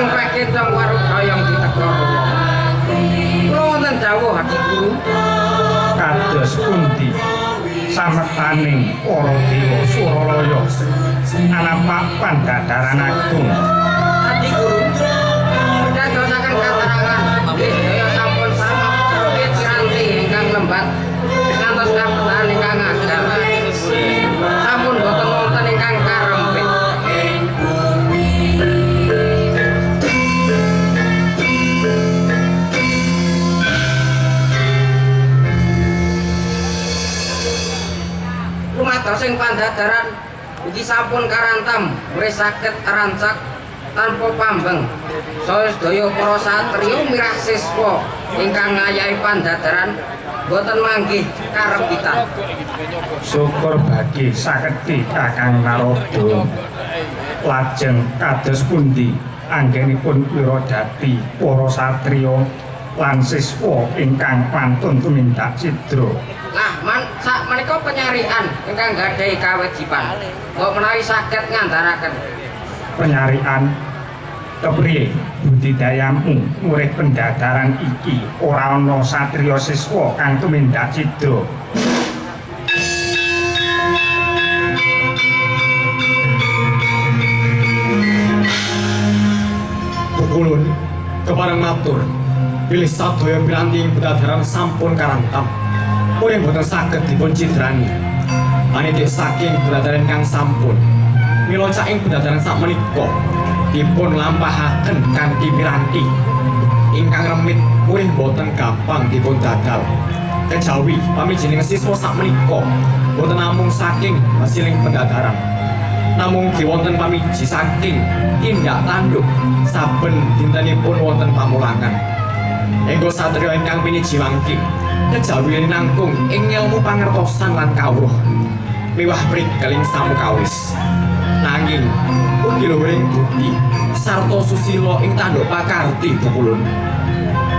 Prakentong warung doyong ditegor wong. Kula wonten dawuh Hadi Guru. Kados pundi sametaning para dewa Suralaya anapak pandhadharan agung. Hadi Guru. Dadosaken katerangan daya sampun samapit piranti ingkang lembat ngantos kapitahan ingkang agam. Sampun boten wonten ingkang karempit. Rumatosing pandhadharan ugi sampun karantam wis saged rancak tanpa pambeng. Saya sedaya para satriya mirah siswa ingkang ngayahi pandhadharan boten manggih karepitan. Syukur bagi saketi Kakang Narada. Lajeng kados pundi anggenipun Wiradadi para satriya lan siswa ingkang pantun tumindak cidra. Nah, sak menika penyarian ingkang gadhahi kawajiban. Kok menawi saged ngandharaken Penyarian kepriye budidayamu murih pendhadharan iki ora ana satriya siswa kang tumindak cidra. Pukulun kepareng matur bilih sadaya piranti pendhadharan sampun karantam purih boten saged dipun cidrani. Manitik saking pendhadharan kang sampun mila caing pendhadharan sakmenika dipun lampahaken kanthi piranti ingkang remit purih boten gampang dipun dadal. Kejawi pamijenengan siswa sakmenika boten namung saking hasiling pendhadharan, namung diwonten pamiji saking tindak tanduk saben dintenipun wonten pamulangan. Enggo satriya ingkang piniji wangking kejawi nangkung ing ilmu pangertosan lan kawruh miwah prigeling samukawis. Nanging ugi luhuring bukti sarta susila ing tanduk pakarti Pukulun.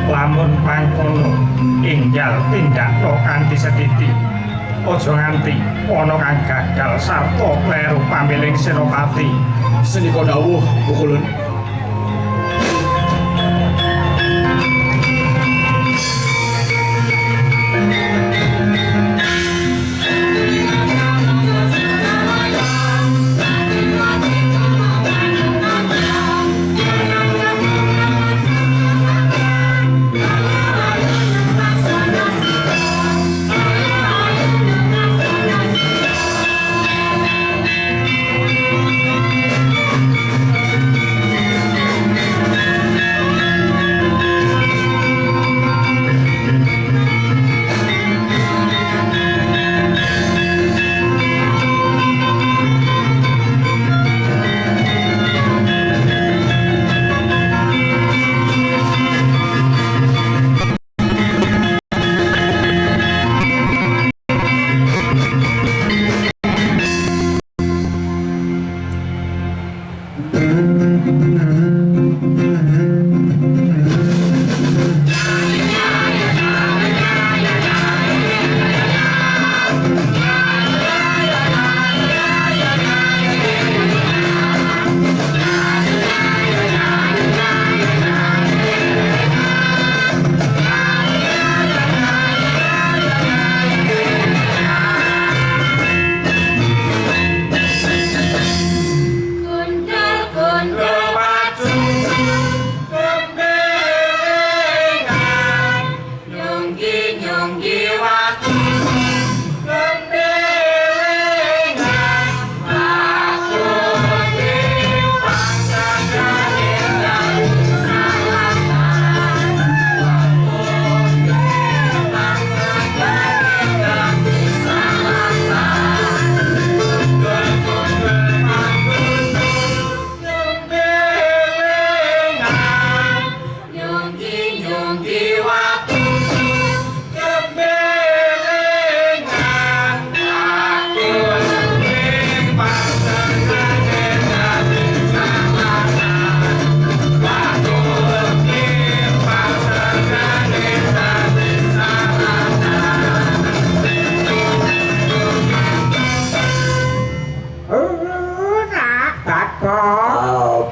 Lamun pangkono enggal tindakno kanthi setiti. Aja nganti ana kang gagal sarta kleru pamiling senopati. Senika dawuh Pukulun.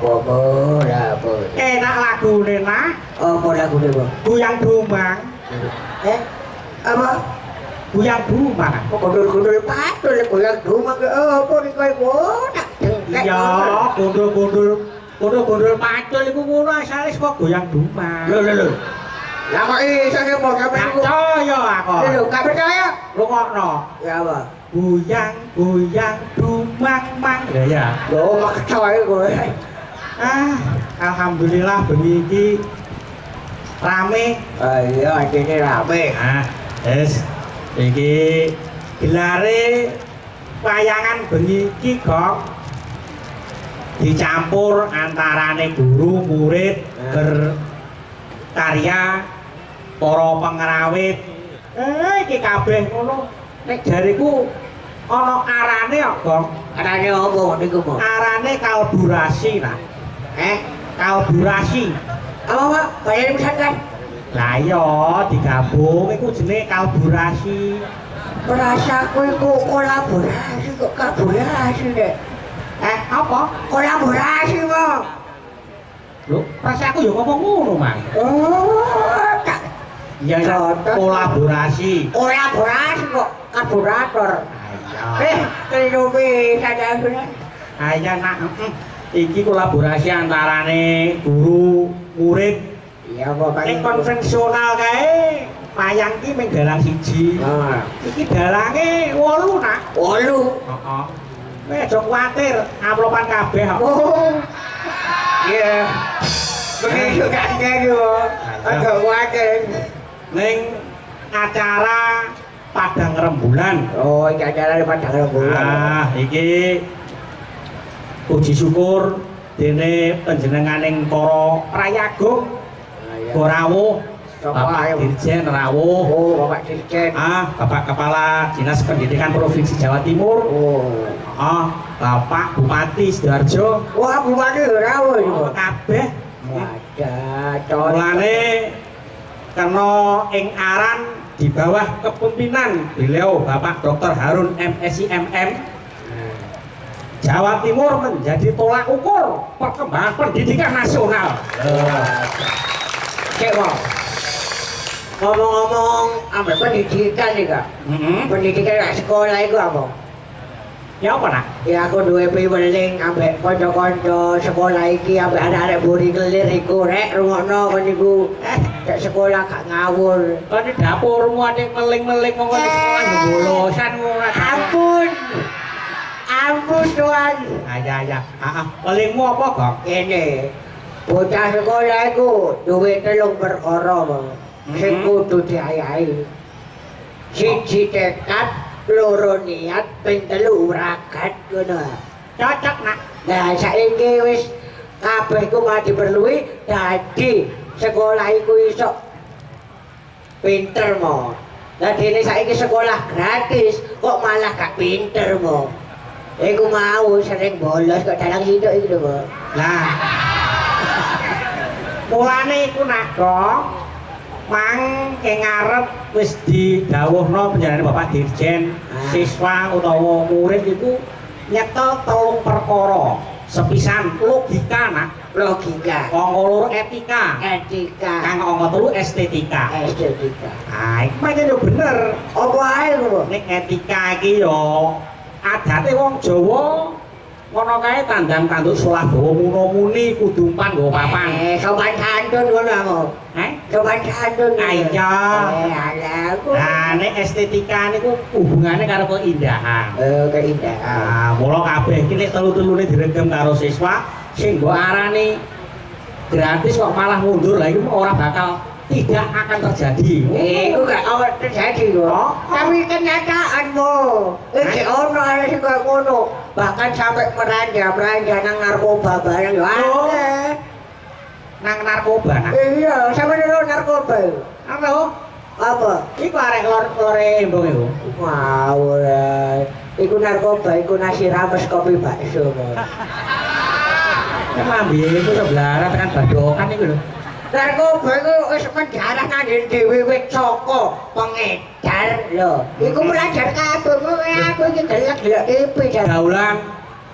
Apa? Enak lagune nah. Apa lagune, Bang? Guyang Dumang. Apa? Guyang Dumang. Kok gundul-gundul patul goyang dumang apa iki kowe ngono? Iya, gundul-gundul pacul iku ngono asale saka Guyang Dumang. Lho. Lah kok iso ki mau sampe iku? Percaya aku. Lho, gak percaya? Rungokno. Ya apa? Guyang Dumang mang. Ya. Lho, mak kecoe kowe. Alhamdulillah bengi iki rame. Iya, iki rame. Wes iki gelare wayangan bengi iki kok dicampur antarane guru murid berkarya para pengrawit iki kabeh ngono nek jariku ana arane kok Gong Arane apa niku, Bang? arane kolaborasi lah kolaborasi Apa, Pak? Bayar pisan kan? lah iya digabung iku jenenge kolaborasi Perasaku iku kolaborasi kok kolaborasi deh. apa Kolaborasi, Bang. lho rasaku ya ngomong ngono mang Oh, tak iya kolaborasi kolaborasi kok karburator. ayo Keliru bisa dah. ayo nak iki kolaborasi antarane guru murid Iya, Pak. nek konvensional kae wayang iki mung dalang siji iki dalange 8 nak 8. heeh kowe aja kuwatir amplopan kabeh kok Oh. Iya. Begitu kan gitu. Agak wajar. ning acara Padang Rembulan Oh, iki acara di Padang Rembulan. iki puji syukur dene panjenenganing para prayagung Rawuh Bapak Dirjen Rawuh Oh, Bapak Dirjen. Bapak Kepala Dinas Pendidikan Provinsi Jawa Timur Bapak Bupati Sidoarjo Wah, Bupati Rawuh itu. kabeh Wadah, mulane kena ing aran di bawah kepemimpinan beliau Bapak Dr. Harun MSI MM Jawa Timur menjadi tolak ukur perkembangan pendidikan nasional. Cek mau. Ngomong-ngomong, ambil pendidikan nih kak. Pendidikan di sekolah itu apa? Ya apa nak? Ya aku duwe piweling ambek kanca-kanca sekolah iki ambek anak-anak buri kelir iku rek rungokno kon niku cek sekolah gak ngawur. Kon di dapurmu adek meling-meling mongko di sekolah bolosan ngono. Ampun Tuhan. Ya. Pelingmu apa kok? Ini bocah sekolah iku duwe 3 perkara, Bang. Sing kudu diayahi. Siji tekad, loro niat, ping 3 uragat ngono. Cocok nak. Nah, saiki wis kabeh iku mah diperluhi dadi sekolah iku iso pinter mo. Lah dene saiki sekolah gratis kok malah gak pinter mo. Iku mau sering bolos kok dalang hidup iki lho, Bang. Lah. Mulane iku nak kok mang ing ngarep wis didhawuhno panjenengan Bapak Dirjen siswa utawa murid iku nyetel 3 perkara. Sepisan logika nak, Logika, angka 2 etika, etika, kang angka 3 estetika. estetika. Iku pancen yo bener. Apa ae lho? Nek etika iki yo adate wong Jawa ngono kae tandang tanduk salah bawa muna-muni kudu umpan nggo papan. Sopan santun ngono aku. Sopan santun. Iya. Alah aku. Nah, nek estetika niku hubungane karo keindahan. Keindahan. Mula kabeh iki nek telu-telune diregem karo siswa sing mbok arani gratis kok malah mundur. Lah iku ora bakal tidak akan terjadi. Iku gak awet terjadi kok. Tapi kenyataanmu. Iki ono ana sing koyo ngono. Bahkan sampai meranja nang narkoba barang yo akeh. Nang narkoba nak. Iya, sampe nang narkoba. Apa? Iku arek lore embong iku. Ngawur. Iku narkoba, iku nasi rames kopi bakso. Lambe iku sebelah tekan badokan iku lho. Narkoba iku wis menjarah nang dhewe wit saka pengedar lho. Iku belajar kabeh kowe aku iki gelek-gelek TV jan. Daulan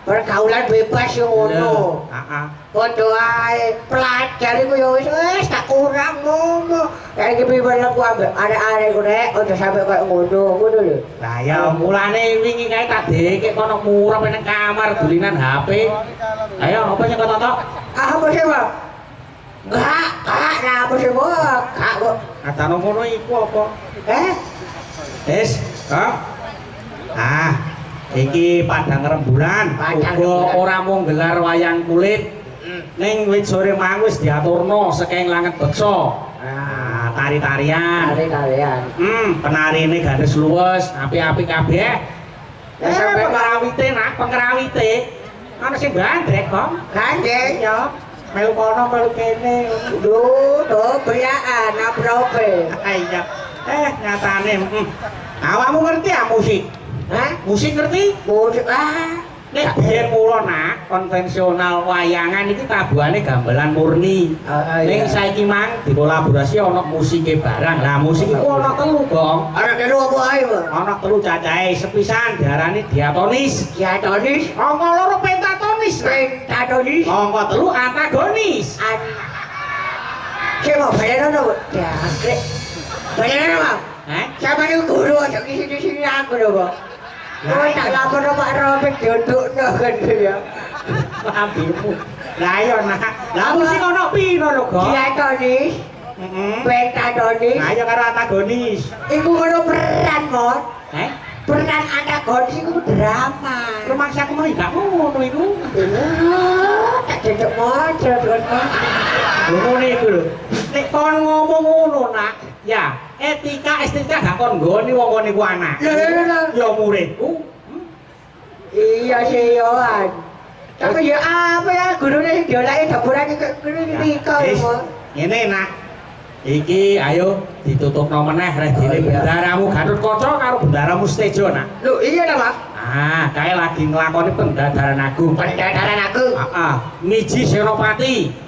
pergaulan bebas yo ngono. Heeh. Padha ae pelajar iku yo wis tak kurang ngono. Kayak iki piwulan aku ambek arek-arek ku rek aja sampe koyo ngono lho. Lah ya mulane wingi kae tak dekek kono murah nang kamar dulinan HP. Ayo apa sing kok tok? Apa sih, Pak? Enggak, nah apa sih, Pak? Enggak kok. Katane ngono iku apa? Wis, kok. Iki padang rembulan, Padang uga rembulan. ora mung gelar wayang kulit. Ning wit sore mang wis diaturno sekeng langet beksa. Tari-tarian. Kalian. Penarine garis luwes, apik-apik kabeh. Lah sampe pengerawite nak, pengerawite. Ana sing bandrek kok. Gandeng. Ya, melu kono melu kene. Duh, belaan aprope. Iya. Nyatane. Awakmu ngerti ya musik? Hah? Musik ngerti? Musik Nek biyen kula nak konvensional wayangan iki tabuhane gamelan murni. Ning saiki mang dikolaborasi ana musike barang. Lah musik iku ana telu, Bang. Ana telu apa ae, Pak? Ana telu cacahe. Sepisan diarani diatonis. Diatonis, Angka loro pentatonis. pentatonis, Angka telu antagonis. Siapa bayaran apa? Jangkrik. Bayaran apa? Siapa nih guru aja di sini aku loh, Pak. Oh, tak lapor Pak Robek duduknya kan ya. Abimu. Lah iya nak. Lah musik ana piro lho, Go? Diatonis, pentatonis. Ayo karo antagonis. Iku ngono peran, Mon. Eh? Peran antagonis iku drama. Rumangsa aku mau gak ngono iku. Tak cocok mojo dengan Ngono iku lho. Nek kon ngomong ngono nak, ya etika estetika gak kon nggoni wong niku anak. Ya muridku. Iya sih Yohan. Tapi ya apa ya gurunya yang diolahnya dapuran ke guru ini kau Mon. Ngene nak. Iki ayo ditutupno meneh rek dene bendaramu Gatut Kaca karo bendaramu Stejo nak. Loh iya dah Pak. Kae lagi nglakoni pendadaran agung. Pendadaran aku. Miji Senopati.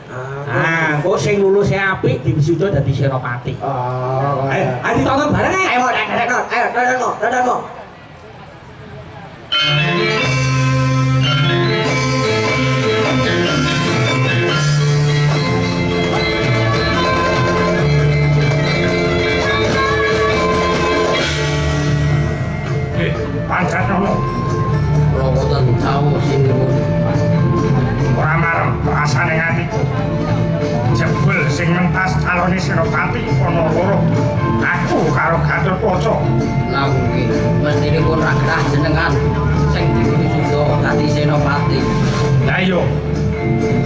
Kok sing lulus apik diwisuda dadi Senopati. Ayo ditonton bareng ae. Ayo tonton mo. Pancet nono, Kalau boten tahu sini pun. ora marem rasane atiku. Jebul sing mentas calone Senopati ana loro. Aku karo Gatut Kaca. Laungi, mesti pun rakrah jenengan. Sing diwisuda dadi Senopati. Lah iya.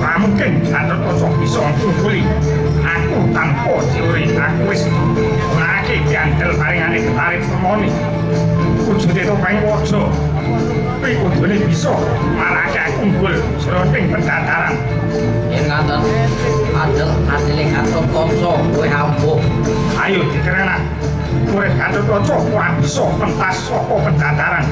Ora mungkin Gatut Kaca bisa ngungguli. Aku tanpa teori aku wis ngake diandel paringane ketarik permoni. Kudude topeng waja. Kuwi kudune bisa marake aku unggul sroting pendadaran. Yen ngaten adile Gatut Kaca kowe ampuh. Ayo dikerenak. Murid Gatut Kaca ora bisa pentas saka pendadaran.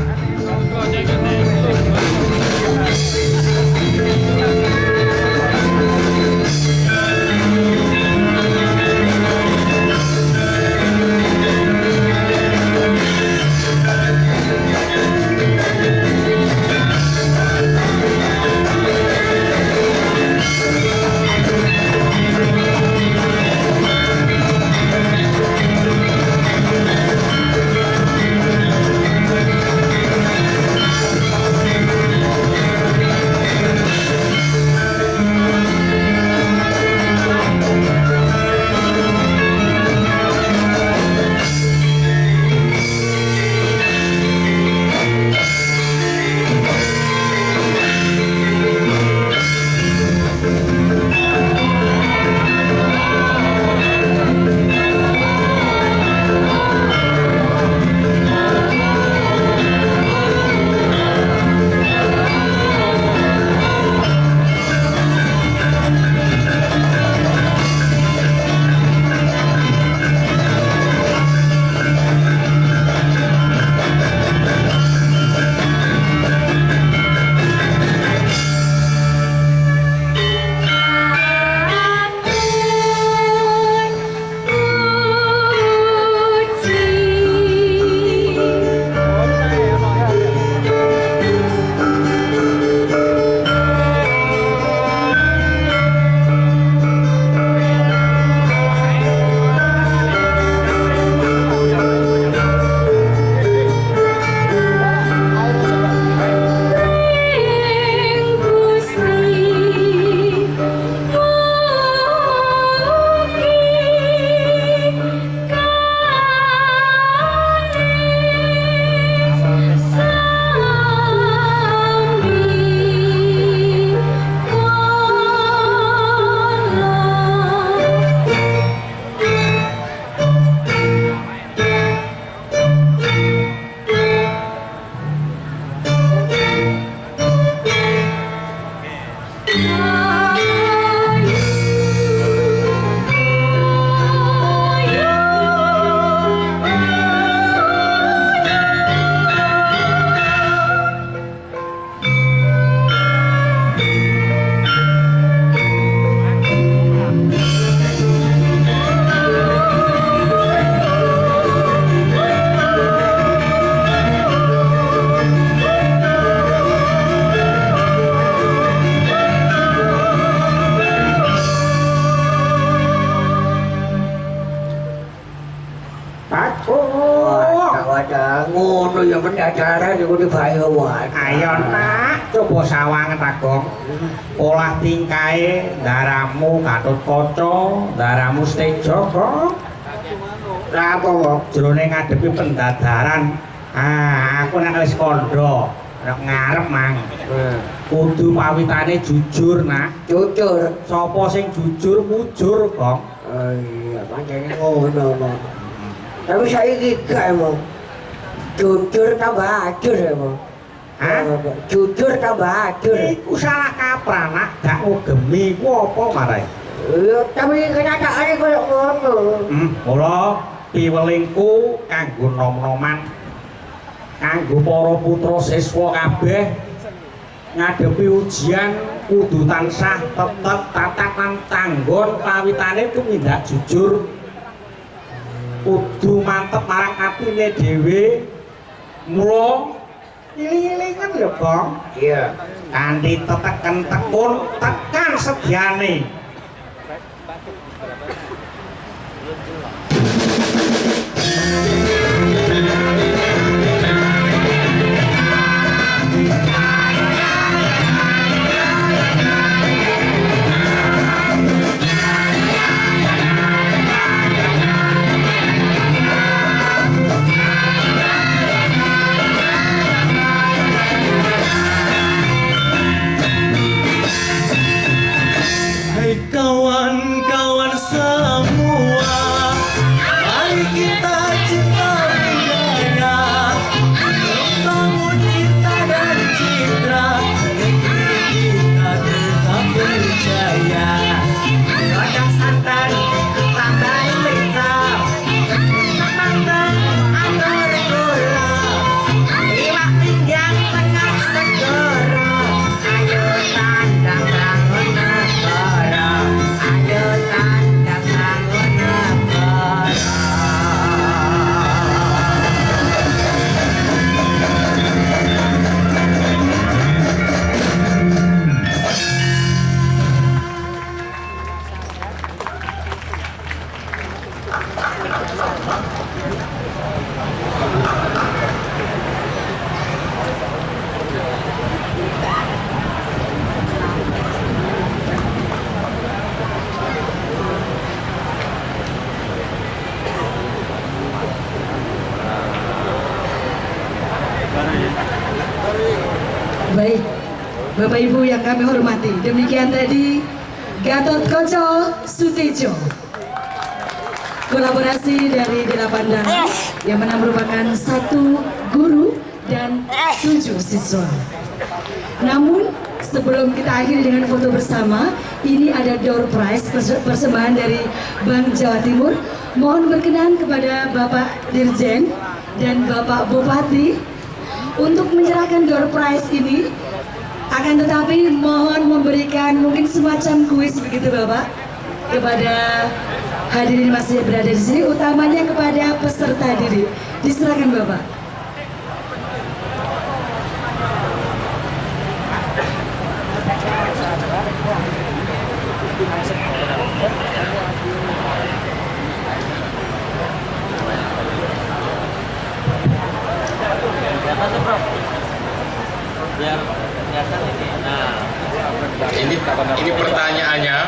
pendadaran iku dibayawan. Ayo nak, coba sawangan Ragong. Olah tingkae ndaramu Gatotkaca, ndaramu Setijaka. Lah apa wong? Jroning ngadepi pendadaran. Aku nek wis kandha, nek ngarep mang. Kudu pawitane jujur, nak. Jujur. Sapa sing jujur mujur, Gong. Oh iya, pancene ngono, Bang. Tapi saiki gak emang. Jujur tambah ajur ya, Bang. Hah? Jujur tambah ajur. Iku salah kaprah, nak. Gak ngugemi ku apa marai? Iya, tapi kenyataannya kayak ngono. Mula piwelingku kanggo nom-noman kanggo para putra siswa kabeh ngadepi ujian kudu tansah tetep tatak lan tanggon pawitane tumindak jujur kudu mantep marang atine dhewe mula iling-ilingan lho Bang Iya. kanthi teteken tekun tekan sediane Hai kawan-kawan semua, mari kita cinta budaya, membangun cinta dan citra, negeri kita tetap berjaya. Kadang santan, tambah lica, mantan atau gula, iwak pinggang tengah segera, ayo tandang bangun negara, ayo tandang bangun negara. Baik, Bapak Ibu yang kami hormati, demikian tadi Gatotkaca Soetidjo, kolaborasi dari 8 dalang yang mana merupakan 1 guru dan 7 siswa. Namun sebelum kita akhiri dengan foto bersama, ini ada door prize persembahan dari Bank Jawa Timur. Mohon berkenan kepada Bapak Dirjen dan Bapak Bupati untuk menyerahkan door prize ini. Akan tetapi mohon memberikan mungkin semacam kuis begitu Bapak kepada hadirin masih berada di sini, utamanya kepada peserta didik. Diserahkan Bapak. Ini pertanyaannya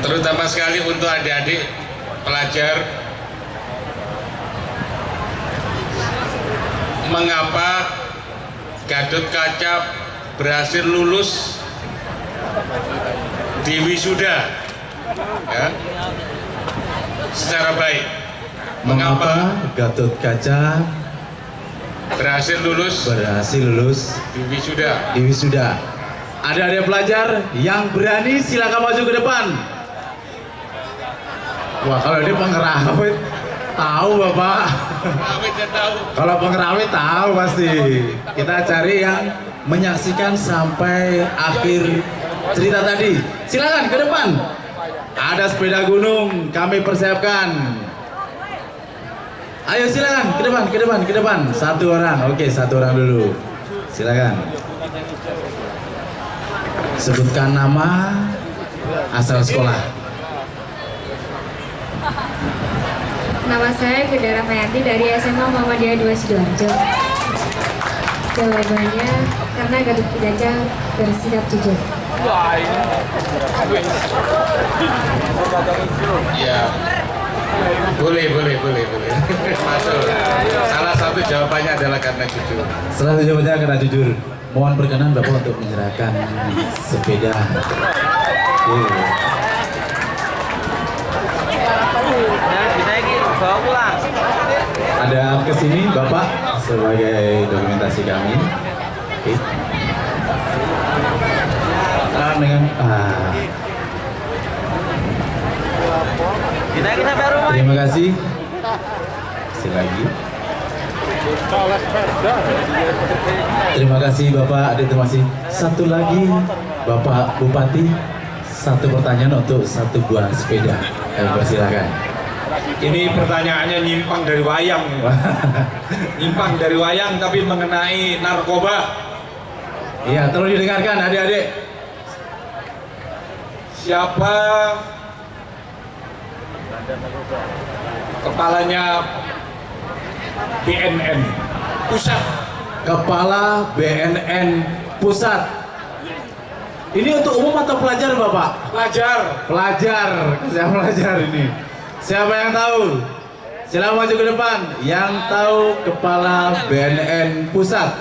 terutama sekali untuk adik-adik pelajar, mengapa Gatotkaca berhasil lulus di wisuda ya, secara baik? Mengapa Gatotkaca berhasil lulus di wisuda? Ada pelajar yang berani silakan maju ke depan. Wah, kalau ini pengerawit tahu Bapak. Kalau pengerawit tahu pasti. Kita cari yang menyaksikan sampai akhir cerita tadi. Silakan ke depan. Ada sepeda gunung kami persiapkan. Ayo silakan ke depan. 1 orang. Oke, 1 orang dulu. Silakan. Sebutkan nama, asal sekolah. Nama saya Fida Rahmayanti dari SMA Muhammadiyah 2 Sidoarjo. Jawabannya karena Gatot Kaca bersikap jujur. Ya, boleh. Masuk. Salah satu jawabannya adalah karena jujur. Salah satu jawabannya karena jujur. Mohon perkenan Bapak untuk menyerahkan sepeda. Ada kesini Bapak sebagai dokumentasi kami. Oke. Dengan terima kasih. Kasih lagi. Terima kasih Bapak, terima kasih. Satu lagi Bapak Bupati, satu pertanyaan untuk satu buah sepeda. Persilakan. Ini pertanyaannya nyimpang dari wayang. Nyimpang dari wayang tapi mengenai narkoba. Iya, tolong didengarkan adik-adik. Siapa kepalanya BNN pusat? Kepala BNN pusat. Ini untuk umum atau pelajar Bapak? Pelajar. Siapa pelajar ini? Siapa yang tahu? Silakan maju ke depan. Yang tahu kepala BNN pusat.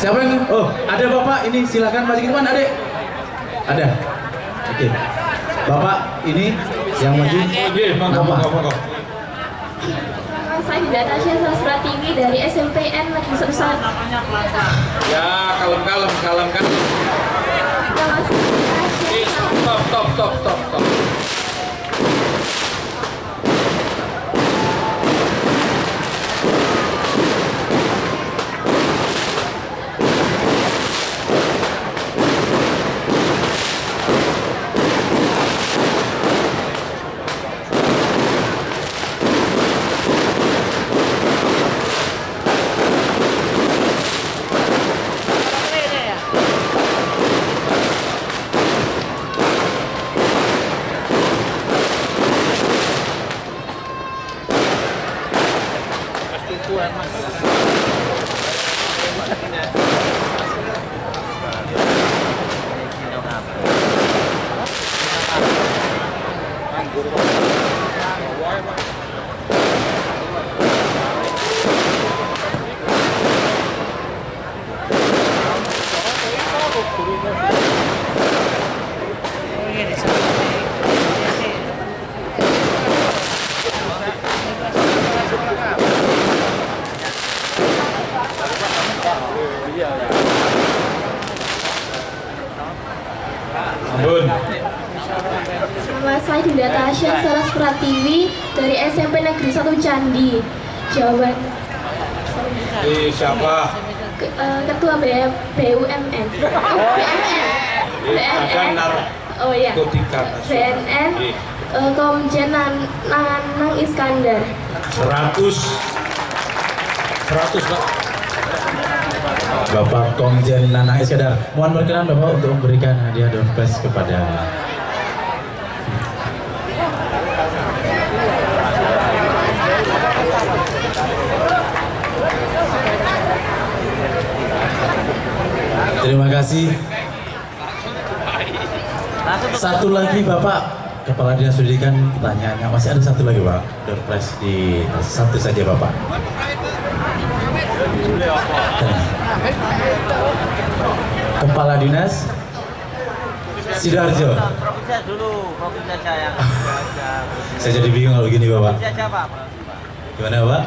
Siapa yang? Oh, ada Bapak. Ini silakan maju ke depan, Adik. Ada. Oke. Bapak ini yang maju. Monggo. Saya Hidayat Tasya Sastra Tinggi dari SMPN Negeri 1. Ya, kalem. Nama saya Stop. Nama saya Hidayat Tasya Saras Pratiwi dari SMP Negeri 1 Candi. Jawaban Siapa? Ketua BUMN. BNN. Oh iya. BNN Komjen Nanang Iskandar. 100 Pak. Bapak Komjen Nanang Iskandar. Mohon berkenan Bapak untuk memberikan hadiah door prize kepada terima kasih. Satu lagi Bapak Kepala Dinas Pendidikan, pertanyaannya masih ada satu lagi Pak. Door prize di satu saja Bapak. Kepala Dinas Sidoarjo. Saya jadi bingung kalau begini Bapak. Gimana Bapak?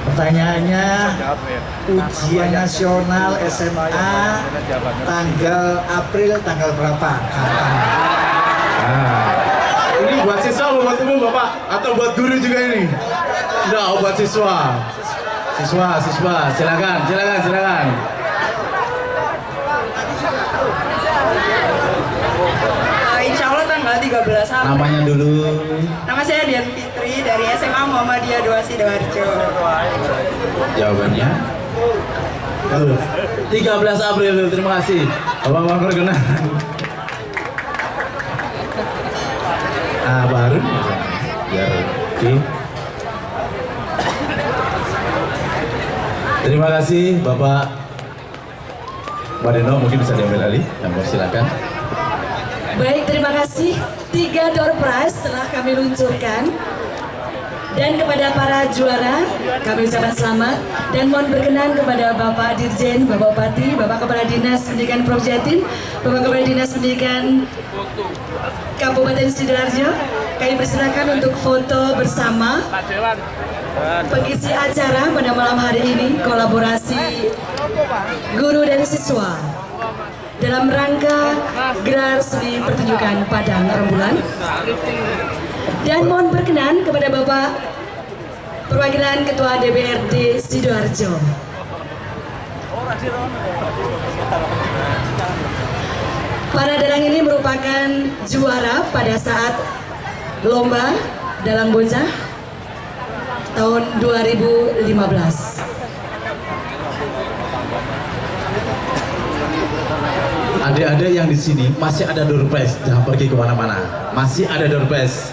Pertanyaannya, ujian nasional SMA tanggal April tanggal berapa? Kapan? Nah, ini buat siswa atau buat umum Bapak? Atau buat guru juga ini? Enggak, buat siswa. Siswa, silakan. Insya Allah tanggal 13 April. Namanya dulu. Nama saya Dian Fitri dari SMA Muhammadiyah 2 Sidoarjo. Jawabannya 13 April. Terima kasih. Bapak mohon perkenan. Baru biar oke. Terima kasih Bapak Badeno, mungkin bisa diambil alih. Silakan. Baik, terima kasih. 3 door prize telah kami luncurkan. Dan kepada para juara, kami ucapkan selamat. Dan mohon berkenan kepada Bapak Dirjen, Bapak Bupati, Bapak Kepala Dinas Pendidikan Prof Jatim, Bapak Kepala Dinas Pendidikan Kabupaten Sidoarjo. Kami persilakan untuk foto bersama pengisi acara pada malam hari ini, kolaborasi guru dan siswa dalam rangka gelar seni pertunjukan Padang Rembulan. Dan mohon berkenan kepada Bapak perwakilan Ketua DPRD Sidoarjo. Para dalang ini merupakan juara pada saat lomba dalang bocah tahun 2015. Adik-adik yang di sini masih ada door prize, jangan pergi kemana-mana. Masih ada door prize.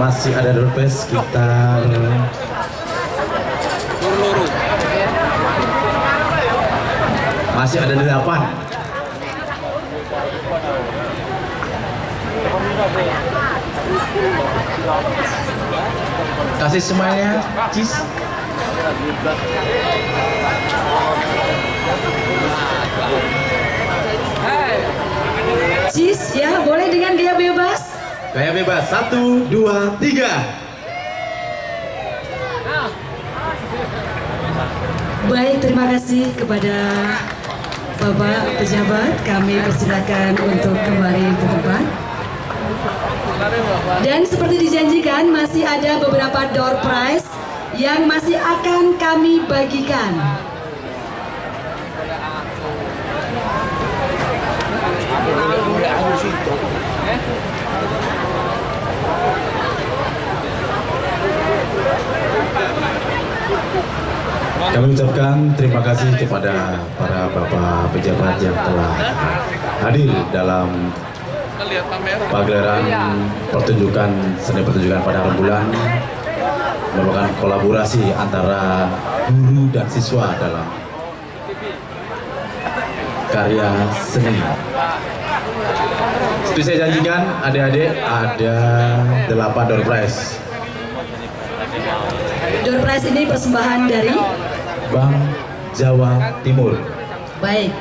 Masih ada door prize sekitar masih ada 8. Kasih semuanya, cheese. Cheese ya, boleh dengan gaya bebas. Gaya bebas, 1, 2, 3. Baik, terima kasih kepada Bapak pejabat. Kami persilakan untuk kembali ke tempat. Dan seperti dijanjikan, masih ada beberapa door prize yang masih akan kami bagikan. Kami ucapkan terima kasih kepada para bapak pejabat yang telah hadir dalam pagelaran pertunjukan seni pertunjukan pada rembulan, merupakan kolaborasi antara guru dan siswa dalam karya seni. Seperti saya janjikan, adik-adik ada 8 door prize. Door prize ini persembahan dari Bank Jawa Timur. Baik,